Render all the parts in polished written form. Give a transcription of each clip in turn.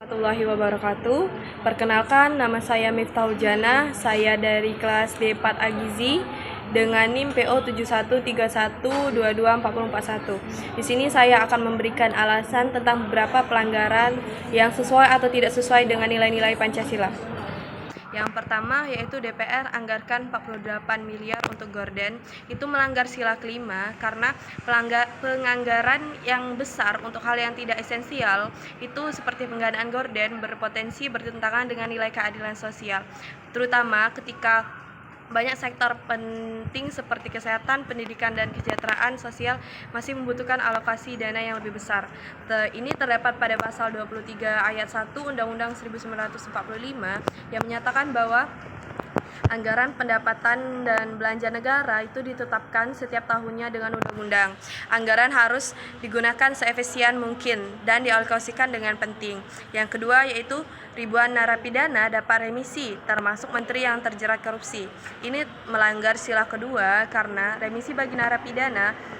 Warahmatullahi wabarakatuh. Perkenalkan, nama saya Miftahul Jannah. Saya dari kelas D4 Agizi dengan NIM PO 7131224041. Di sini saya akan memberikan alasan tentang beberapa pelanggaran yang sesuai atau tidak sesuai dengan nilai-nilai Pancasila. Yang pertama yaitu DPR anggarkan 48 miliar untuk gorden. Itu melanggar sila kelima karena penganggaran yang besar untuk hal yang tidak esensial itu seperti penggandaan gorden berpotensi bertentangan dengan nilai keadilan sosial, terutama ketika banyak sektor penting seperti kesehatan, pendidikan, dan kesejahteraan sosial masih membutuhkan alokasi dana yang lebih besar. Ini terdapat pada pasal 23 ayat 1 Undang-Undang 1945 yang menyatakan bahwa anggaran pendapatan dan belanja negara itu ditetapkan setiap tahunnya dengan undang-undang. Anggaran harus digunakan seefisien mungkin dan dialokasikan dengan penting. Yang kedua yaitu ribuan narapidana dapat remisi, termasuk menteri yang terjerat korupsi. Ini melanggar sila kedua karena remisi bagi narapidana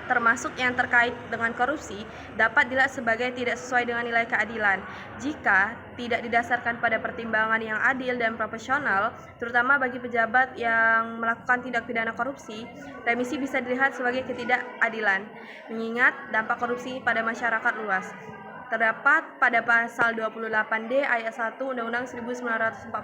termasuk yang terkait dengan korupsi, dapat dilihat sebagai tidak sesuai dengan nilai keadilan. Jika tidak didasarkan pada pertimbangan yang adil dan proporsional, terutama bagi pejabat yang melakukan tindak pidana korupsi, remisi bisa dilihat sebagai ketidakadilan, mengingat dampak korupsi pada masyarakat luas. Terdapat pada pasal 28D ayat 1 Undang-Undang 1945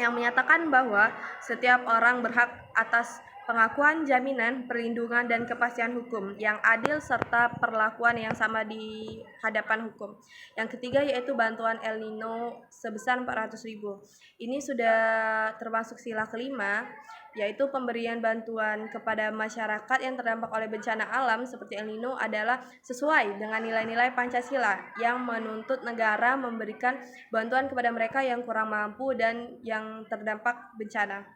yang menyatakan bahwa setiap orang berhak atas pengakuan, jaminan, perlindungan, dan kepastian hukum yang adil serta perlakuan yang sama di hadapan hukum. Yang ketiga yaitu bantuan El Nino sebesar 400.000. Ini sudah termasuk sila kelima, yaitu pemberian bantuan kepada masyarakat yang terdampak oleh bencana alam seperti El Nino adalah sesuai dengan nilai-nilai Pancasila yang menuntut negara memberikan bantuan kepada mereka yang kurang mampu dan yang terdampak bencana.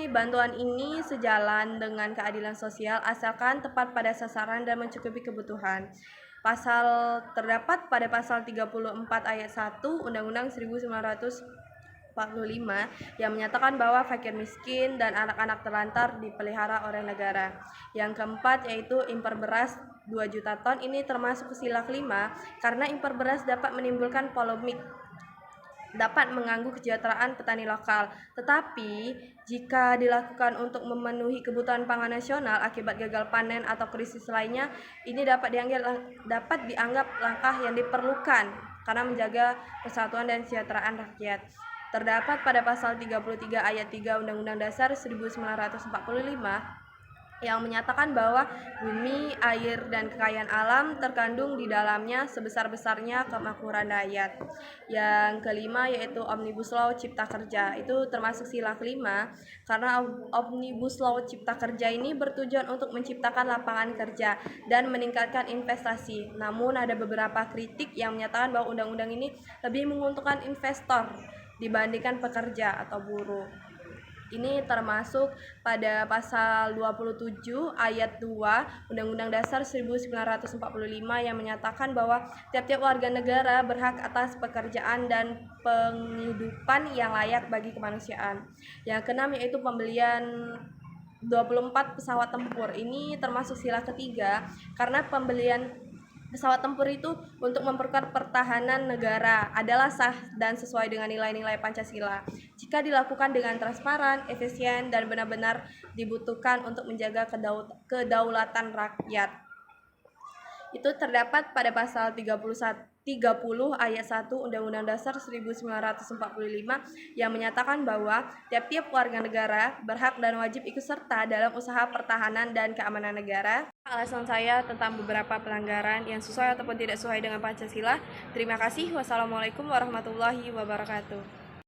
Bantuan ini sejalan dengan keadilan sosial asalkan tepat pada sasaran dan mencukupi kebutuhan. Terdapat pada pasal 34 ayat 1 Undang-Undang 1945 yang menyatakan bahwa fakir miskin dan anak-anak terlantar dipelihara oleh negara. Yang keempat yaitu impor beras 2 juta ton. Ini termasuk sila kelima karena impor beras dapat menimbulkan polemik, dapat mengganggu kesejahteraan petani lokal. Tetapi jika dilakukan untuk memenuhi kebutuhan pangan nasional akibat gagal panen atau krisis lainnya, ini dapat dianggap langkah yang diperlukan karena menjaga persatuan dan kesejahteraan rakyat. Terdapat pada pasal 33 ayat 3 Undang-Undang Dasar 1945 yang menyatakan bahwa bumi, air, dan kekayaan alam terkandung di dalamnya sebesar-besarnya kemakmuran rakyat. Yang kelima yaitu Omnibus Law Cipta Kerja. Itu termasuk sila kelima karena Omnibus Law Cipta Kerja ini bertujuan untuk menciptakan lapangan kerja dan meningkatkan investasi. Namun ada beberapa kritik yang menyatakan bahwa undang-undang ini lebih menguntungkan investor dibandingkan pekerja atau buruh. Ini termasuk pada pasal 27 ayat 2 Undang-Undang Dasar 1945 yang menyatakan bahwa tiap-tiap warga negara berhak atas pekerjaan dan penghidupan yang layak bagi kemanusiaan. Yang keenam yaitu pembelian 24 pesawat tempur. Ini termasuk sila ketiga karena pembelian pesawat tempur itu untuk memperkuat pertahanan negara adalah sah dan sesuai dengan nilai-nilai Pancasila jika dilakukan dengan transparan, efisien, dan benar-benar dibutuhkan untuk menjaga kedaulatan rakyat. Itu terdapat pada pasal 30 ayat 1 Undang-Undang Dasar 1945 yang menyatakan bahwa tiap-tiap warga negara berhak dan wajib ikut serta dalam usaha pertahanan dan keamanan negara. Alasan saya tentang beberapa pelanggaran yang sesuai ataupun tidak sesuai dengan Pancasila. Terima kasih. Wassalamualaikum warahmatullahi wabarakatuh.